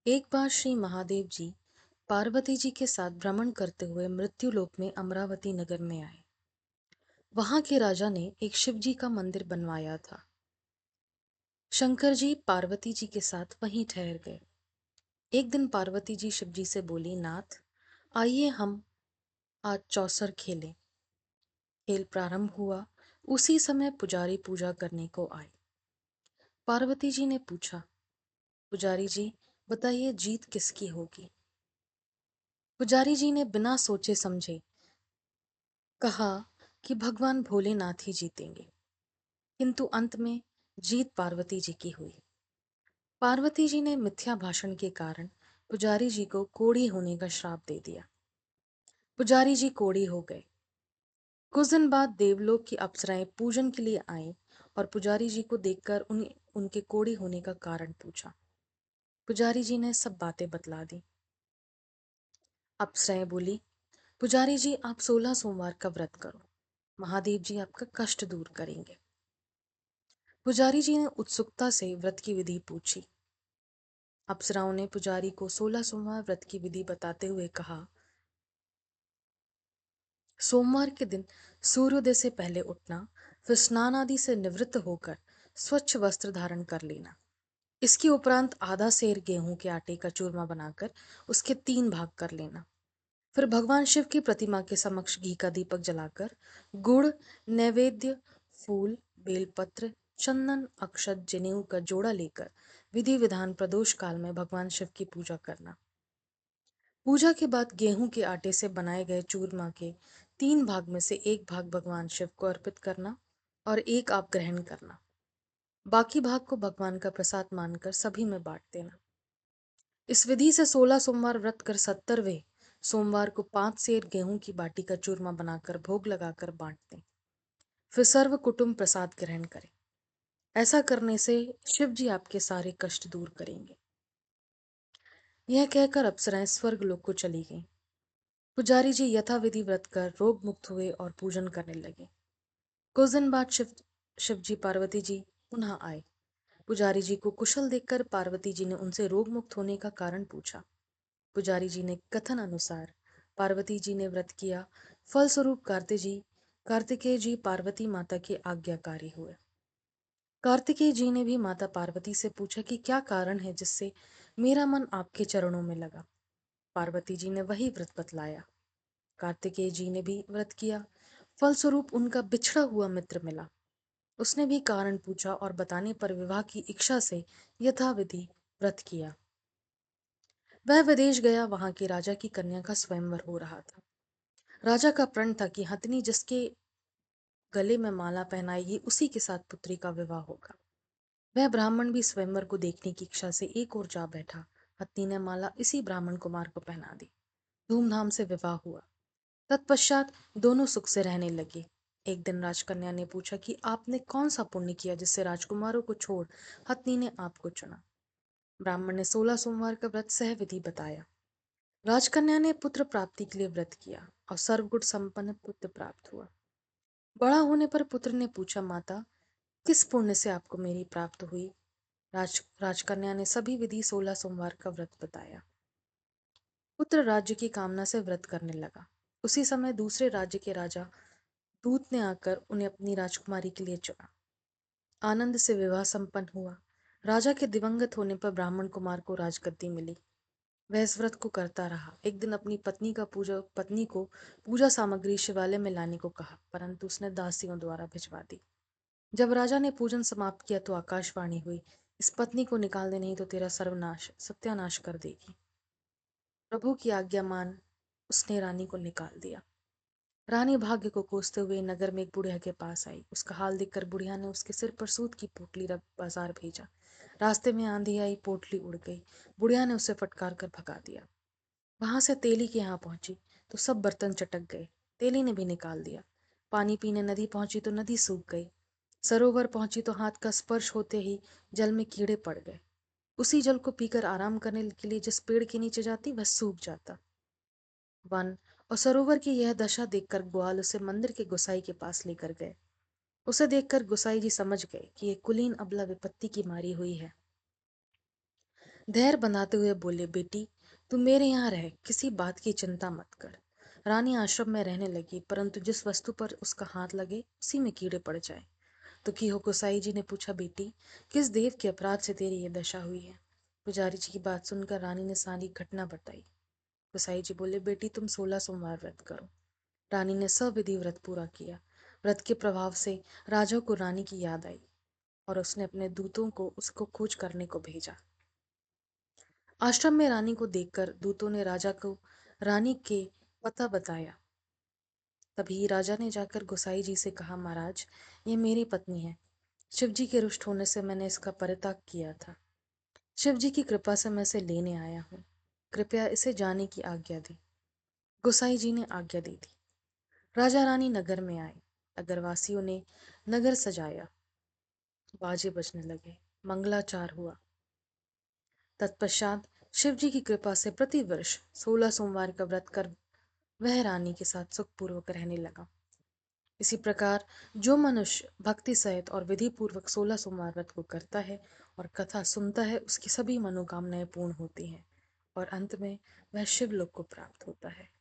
एक बार श्री महादेव जी पार्वती जी के साथ भ्रमण करते हुए मृत्युलोक में अमरावती नगर में आए। वहां के राजा ने एक शिव जी का मंदिर बनवाया था। शंकर जी पार्वती जी के साथ वहीं ठहर गए। एक दिन पार्वती जी शिव जी से बोली, नाथ, आइए हम आज चौसर खेलें। खेल प्रारंभ हुआ। उसी समय पुजारी पूजा करने को आए। पार्वती जी ने पूछा, पुजारी जी, बताइए जीत किसकी होगी। पुजारी जी ने बिना सोचे समझे कहा कि भगवान भोलेनाथ ही जीतेंगे। किंतु अंत में जीत पार्वती जी की हुई। पार्वती जी ने मिथ्या भाषण के कारण पुजारी जी को कोढ़ी होने का श्राप दे दिया। पुजारी जी कोढ़ी हो गए। कुछ दिन बाद देवलोक की अप्सराएं पूजन के लिए आईं और पुजारी जी को देखकर उन्हें उनके कोढ़ी होने का कारण पूछा। पुजारी जी ने सब बातें बतला दी। अप्सराएं बोली, पुजारी जी आप 16 सोमवार का व्रत करो, महादेव जी आपका कष्ट दूर करेंगे। पुजारी जी ने उत्सुकता से व्रत की विधि पूछी। अप्सराओं ने पुजारी को 16 सोमवार व्रत की विधि बताते हुए कहा, सोमवार के दिन सूर्योदय से पहले उठना, फिर स्नान आदि से निवृत्त होकर स्वच्छ वस्त्र धारण कर लेना। इसके उपरांत आधा सेर गेहूं के आटे का चूरमा बनाकर उसके 3 भाग कर लेना। फिर भगवान शिव की प्रतिमा के समक्ष घी का दीपक जलाकर गुड़, नैवेद्य, फूल, बेलपत्र, चंदन, अक्षत, जनेऊ का जोड़ा लेकर विधि विधान प्रदोष काल में भगवान शिव की पूजा करना। पूजा के बाद गेहूं के आटे से बनाए गए चूरमा के 3 भाग में से एक भाग भगवान शिव को अर्पित करना और एक आप ग्रहण करना। बाकी भाग को भगवान का प्रसाद मानकर सभी में बांट देना। इस विधि से 16 सोमवार व्रत कर 70वें सोमवार को 5 सेर गेहूं की बाटी का चूरमा बनाकर भोग लगाकर बांट दें। फिर सर्व कुटुंब प्रसाद ग्रहण करें। ऐसा करने से शिव जी आपके सारे कष्ट दूर करेंगे। यह कहकर अप्सराएं स्वर्ग लोक को चली गईं। पुजारी जी यथाविधि व्रत कर रोग मुक्त हुए और पूजन करने लगे। कुछ दिन बाद शिव जी पार्वती जी पुनः आए। पुजारी जी को कुशल देखकर पार्वती जी ने उनसे रोग मुक्त होने का कारण पूछा। पुजारी जी ने कथन अनुसार पार्वती जी ने व्रत किया। फलस्वरूप कार्तिकेय जी पार्वती माता के आज्ञाकारी हुए। कार्तिकेय जी ने भी माता पार्वती से पूछा कि क्या कारण है जिससे मेरा मन आपके चरणों में लगा। पार्वती जी ने वही व्रत बतलाया। कार्तिकेय जी ने भी व्रत किया। फलस्वरूप उनका बिछड़ा हुआ मित्र मिला। उसने भी कारण पूछा और बताने पर विवाह की इच्छा से यथाविधि व्रत किया। वह विदेश गया। वहां के राजा की कन्या का स्वयंवर हो रहा था। राजा का प्रण था कि हथनी जिसके गले में माला पहनाएगी उसी के साथ पुत्री का विवाह होगा। वह ब्राह्मण भी स्वयंवर को देखने की इच्छा से एक ओर जा बैठा। हथनी ने माला इसी ब्राह्मण कुमार को पहना दी। धूमधाम से विवाह हुआ। तत्पश्चात दोनों सुख से रहने लगे। एक दिन राजकन्या ने पूछा कि आपने कौन सा पुण्य किया जिससे राजकुमारों को छोड़ हथनी ने आपको चुना। ब्राह्मण ने 16 सोमवार का व्रत सहविधि बताया। राजकन्या ने पुत्र प्राप्ति के लिए व्रत किया और सर्वगुण संपन्न पुत्र प्राप्त हुआ। बड़ा होने पर पुत्र ने पूछा, माता, किस पुण्य से आपको मेरी प्राप्त हुई। राजकन्या ने सभी विधि 16 सोमवार का व्रत बताया। पुत्र राज्य की कामना से व्रत करने लगा। उसी समय दूसरे राज्य के राजा दूत ने आकर उन्हें अपनी राजकुमारी के लिए चुना। आनंद से विवाह संपन्न हुआ। राजा के दिवंगत होने पर ब्राह्मण कुमार को राजगद्दी मिली। वह इस व्रत को करता रहा। एक दिन अपनी पत्नी को पूजा सामग्री शिवालय में लाने को कहा, परंतु उसने दासियों द्वारा भिजवा दी। जब राजा ने पूजन समाप्त किया तो आकाशवाणी हुई, इस पत्नी को निकाल दे, नहीं तो तेरा सत्यानाश कर देगी। प्रभु की आज्ञा मान उसने रानी को निकाल दिया। रानी भाग्य को कोसते हुए नगर में एक बुढ़िया के पास आई। उसका हाल देखकर बुढ़िया ने उसके सिर पर सूत की पोटली रख बाजार भेजा। रास्ते में आंधी आई, पोटली उड़ गई। बुढ़िया ने उसे फटकार कर भगा दिया। वहां से तेली के यहाँ पहुंची तो सब बर्तन चटक गए। तेली ने भी निकाल दिया। पानी पीने नदी पहुंची तो नदी सूख गई। सरोवर पहुंची तो हाथ का स्पर्श होते ही जल में कीड़े पड़ गए। उसी जल को पीकर आराम करने के लिए जिस पेड़ के नीचे जाती वह सूख जाता। वन और सरोवर की यह दशा देखकर ग्वाल उसे मंदिर के गुसाई के पास लेकर गए। उसे देखकर गुसाई जी समझ गए कि ये कुलीन अबला विपत्ति की मारी हुई है। धैर्य बनाते हुए बोले, बेटी तू मेरे यहाँ रह, किसी बात की चिंता मत कर। रानी आश्रम में रहने लगी, परंतु जिस वस्तु पर उसका हाथ लगे उसी में कीड़े पड़ जाए। तो की हो गोसाई जी ने पूछा, बेटी किस देव के अपराध से तेरी ये दशा हुई है? पुजारी जी की बात सुनकर रानी ने सारी घटना बताई। गोसाई जी बोले, बेटी तुम 16 सोमवार व्रत करो। रानी ने सविधि व्रत पूरा किया। व्रत के प्रभाव से राजा को रानी की याद आई और उसने अपने दूतों को उसको खोज करने को भेजा। आश्रम में रानी को देखकर दूतों ने राजा को रानी के पता बताया। तभी राजा ने जाकर गोसाई जी से कहा, महाराज ये मेरी पत्नी है। शिव जी के रुष्ट होने से मैंने इसका परित्याग किया था। शिव जी की कृपा से मैं इसे लेने आया हूँ। कृपया इसे जाने की आज्ञा दी। गोसाई जी ने आज्ञा दे दी। राजा रानी नगर में आए। नगरवासियों ने नगर सजाया, बाजे बजने लगे, मंगलाचार हुआ। तत्पश्चात शिव जी की कृपा से प्रतिवर्ष 16 सोमवार का व्रत कर वह रानी के साथ सुखपूर्वक रहने लगा। इसी प्रकार जो मनुष्य भक्ति सहित और विधि पूर्वक 16 सोमवार व्रत को करता है और कथा सुनता है, उसकी सभी मनोकामनाएं पूर्ण होती हैं और अंत में वह शिवलोक को प्राप्त होता है।